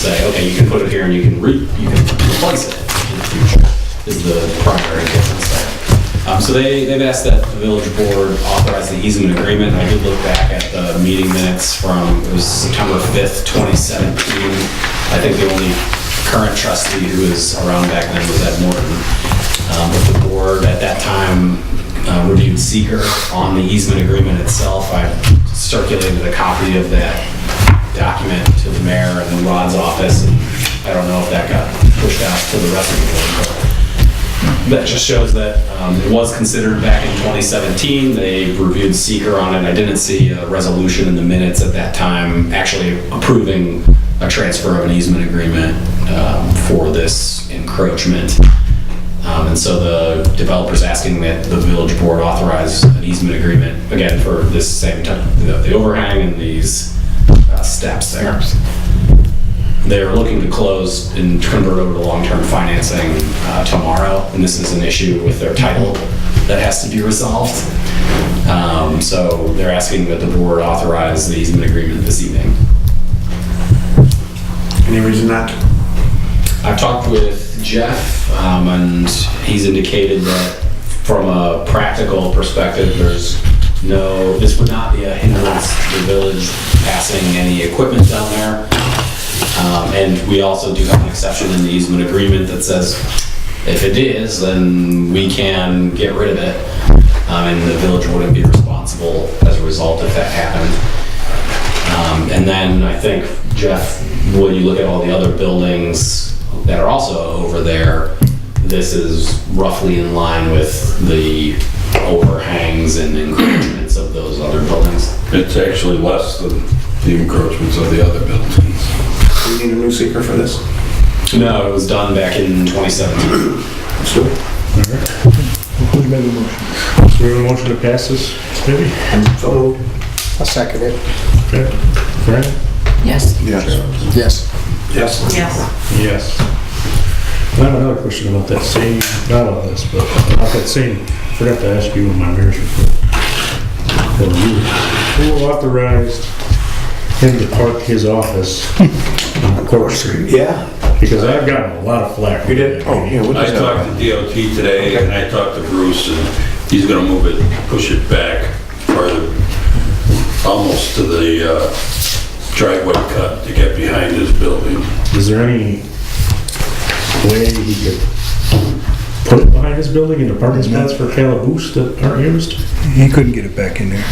say, okay, you can put it here and you can replace it in the future, is the primary difference there. So they've asked that the village board authorize the easement agreement. I did look back at the meeting minutes from, it was September 5th, 2017. I think the only current trustee who was around back then was Ed Morton. But the board at that time reviewed seeker on the easement agreement itself. I circulated a copy of that document to the mayor and the Rod's office, and I don't know if that got pushed out to the rest of the board, but that just shows that it was considered back in 2017. They reviewed seeker on it. I didn't see a resolution in the minutes at that time actually approving a transfer of an easement agreement for this encroachment. And so the developer's asking that the village board authorize an easement agreement, again, for this same type, the overhang and these steps there. They're looking to close and convert over to long-term financing tomorrow, and this is an issue with their title that has to be resolved. So they're asking that the board authorize the easement agreement this evening. Any reason not? I've talked with Jeff, and he's indicated that from a practical perspective, this would not be a hindrance to the village passing any equipment down there. And we also do have an exception in the easement agreement that says if it is, then we can get rid of it, and the village wouldn't be responsible as a result if that happened. And then I think, Jeff, when you look at all the other buildings that are also over there, this is roughly in line with the overhangs and encroachments of those other buildings. It's actually less than the encroachments of the other buildings. Do we need a new seeker for this? No, it was done back in 2017. Let's do it. Who's made the motion? Do we have a motion to pass this, maybe? So moved. I'll second it. Okay. Fran? Yes. Yes. Yes. Yes. Yes. I have another question about that same, not on this, but about that same, I forgot to ask you in my mayor's report. Who authorized him to park his office on Court Street? Yeah. Because I've gotten a lot of flack. You did? Oh, yeah. What I is that? talked to DOT today, and I talked to Bruce, and he's gonna move it, push it back farther, almost to the driveway cut to get behind his building. Is there any way he could put it behind his building in the parking spots for calaboose that aren't used? He couldn't get it back in there.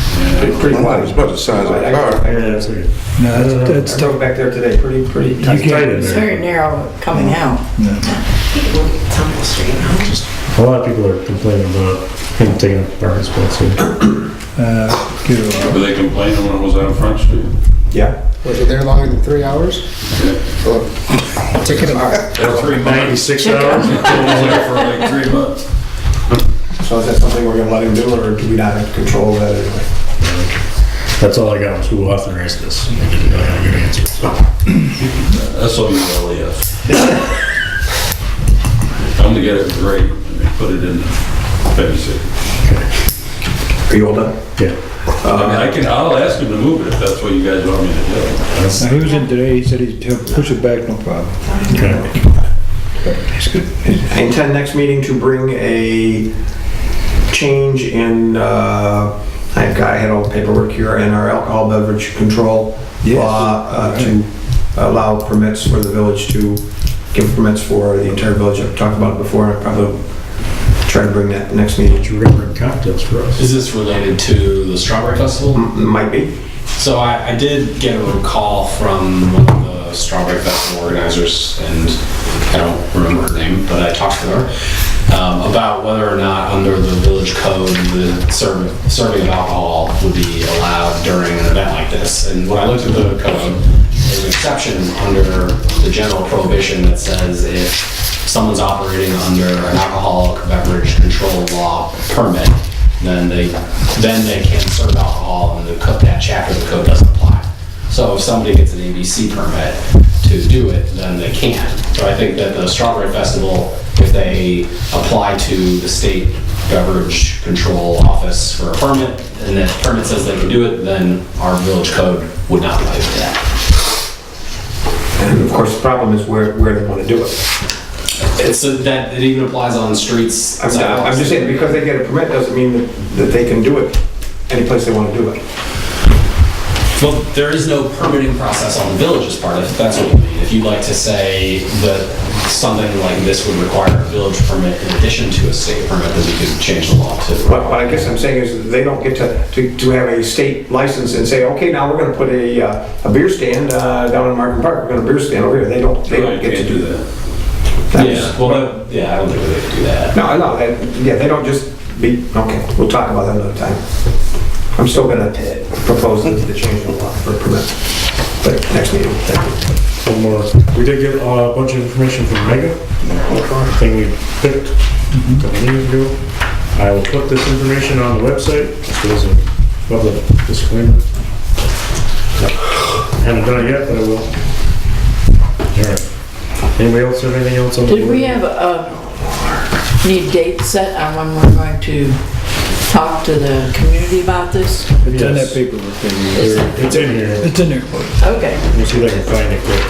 Pretty wide. It's about the size of a car. Yeah, that's it. No, that's I drove back there today. Pretty Tight in It's there. very narrow coming out. Tumble Street. A lot of people are complaining about him taking up parking spots here. get it Were they complaining when it was on Front Street? Yeah. Was it there longer than 3 hours? Ticket him out. 96 hours? He was there for like 3 months. So is that something we're gonna let him do, or do we not have control of that anyway? That's all I got was who authorized this. I didn't really have a good answer. So. That's all you really have. Come to get it great, and they put it in the babysitter. Are you all done? Yeah. I'll ask him to move it if that's what you guys want me to do. He was in today, he said he'll push it back, no problem. Okay. He's good. I intend next meeting to bring a change in, I had all the paperwork here, in our alcohol beverage control law to allow permits for the village to give permits for the entire village. I've talked about it before, and I'll probably try to bring that next meeting. But you were gonna bring cocktails for us. Is this related to the Strawberry Festival? Might be. So I did get a call from one of the Strawberry Festival organizers, and I don't remember her name, but I talked to her about whether or not under the village code the serving of alcohol would be allowed during an event like this. And when I looked at the code, there's an exception under the general prohibition that says if someone's operating under an alcoholic beverage control law permit, then they can serve alcohol, and that chapter of the code doesn't apply. So if somebody gets an ABC permit to do it, then they can. So I think that the Strawberry Festival, if they apply to the state beverage control office for a permit, and that permit says they can do it, then our village code would not apply to that. And of course, the problem is where they want to do it. It's that it even applies on streets. I'm just saying, because they get a permit doesn't mean that they can do it any place they want to do it. Well, there is no permitting process on the village's part, if that's what you mean. If you'd like to say that something like this would require a village permit in addition to a state permit, then we could change the law too. What I guess I'm saying is that they don't get to have a state license and say, okay, now we're going to put a beer stand down in Markham Park. We're going to beer stand over here. They don't get to do that. Yeah, well, I don't think they could do that. No, they don't just be, okay, we'll talk about that another time. I'm still gonna propose the change in the law for a permit, but next meeting, thank you. One more. We did get a bunch of information from Mega, thing we picked a couple meetings ago. I will put this information on the website, so there's a public disclaimer. Haven't done it yet, but I will. Alright. Anybody else have anything else on the board? Did we have any date set on when we're going to talk to the community about this? It's in that paperwork thing. It's in here. It's in there. Okay. Let me see if I can find it quick.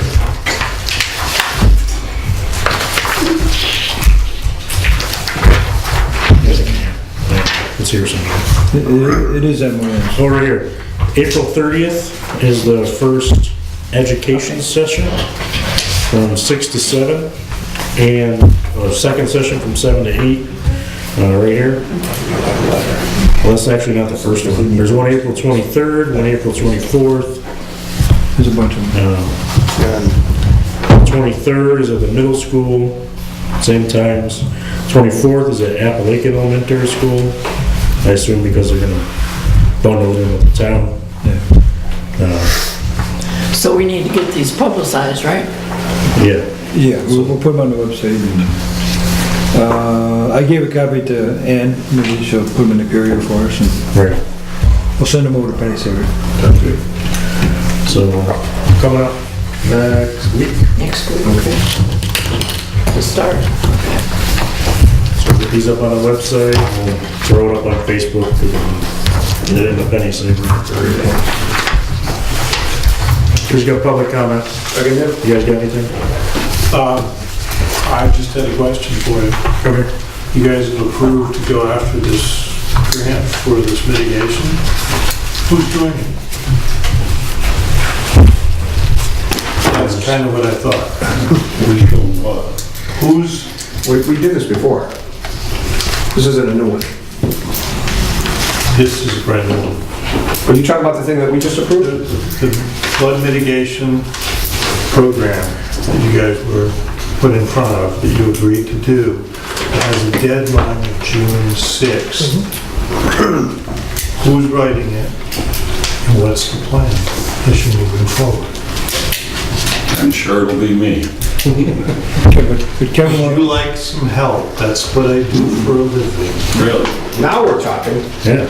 It's here somewhere. It is that one. Oh, right here. April 30th is the first education session from 6 to 7, and second session from 7 to 8, right here. Well, that's actually not the first one. There's one April 23rd, one April 24th. There's a bunch of them. 23rd is at the middle school, same times. 24th is at Appalachian Elementary School. I assume because they're gonna bundle in with the town. So we need to get these publicized, right? Yeah. Yeah, we'll put them on the website. And, I gave a copy to Ann, maybe she'll put them in the courier for us, and Right. we'll send them over to Penny Saver. Sounds good. So, coming up next week. Next week, okay. To start. So get these up on the website, we'll throw it up on Facebook, and get it in the Penny Saver. Who's got public comment? You guys got anything? I just had a question for you. Come here. You guys have approved to go after this grant for this mitigation. Who's joining? That's kind of what I thought. Who's, We did this before. This isn't a new one. this is a brand new one. Are you talking about the thing that we just approved? The flood mitigation program that you guys were put in front of, that you agreed to do, has a deadline of June 6th. Who's writing it? And what's the plan as you're moving forward? I'm sure it'll be me. But Kevin, Would you like some help? That's what I do for a living. Really? Now we're talking. Yeah.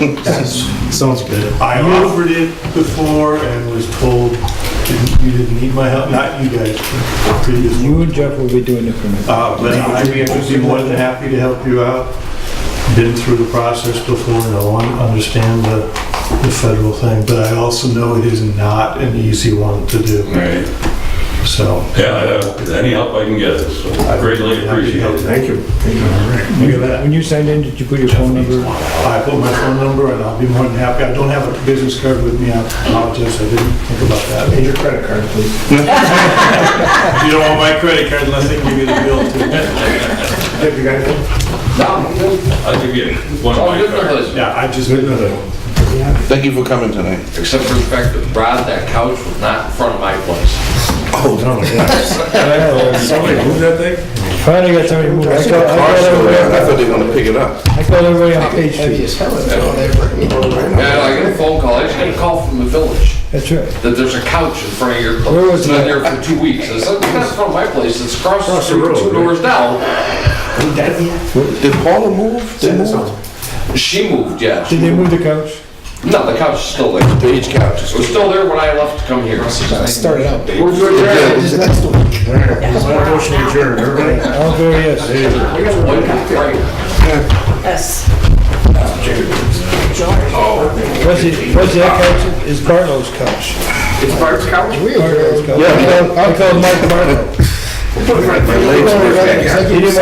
Sounds good. I offered it before and was told you didn't need my help, not you guys, but previous. you and Jeff will be doing it for me. But I'd be more than happy to help you out. Been through the process before, and I understand the federal thing, but I also know it is not an easy one to do. Right. So. Yeah, any help I can get, so I greatly appreciate it. Thank you. Look at that. When you signed in, did you put your phone number? I put my phone number and I'll be more than happy. I don't have a business card with me. I apologize. I didn't think about that. And your credit card, please. You don't want my credit card unless they give you the bill too. Have you got anything? I'll give you one of my cards. Yeah, I just. Thank you for coming tonight. Except for the fact that Brad, that couch was not in front of my place. Oh my God. Somebody move that thing? Finally got somebody to move. I I thought they were gonna pick it up. called everybody on page 3. And I get a phone call, I just got a call from the village, That's right. that there's a couch in front of your place. Where was It's been that? there for 2 weeks. I said, it's not in front of my place, it's across the Across the street, road, 2 right? doors down. Did Paula move? They moved? She moved, yeah. Did they move the couch? No, the couch is still there. Beige couch. It was still there when I left to come here. Started out. Where's your address? One motion adjourned, everybody? All very yes. Right. Yes. What's that couch? Is Barlow's couch. It's Bart's couch? Yeah, I called Mike Marco. My legs were. He didn't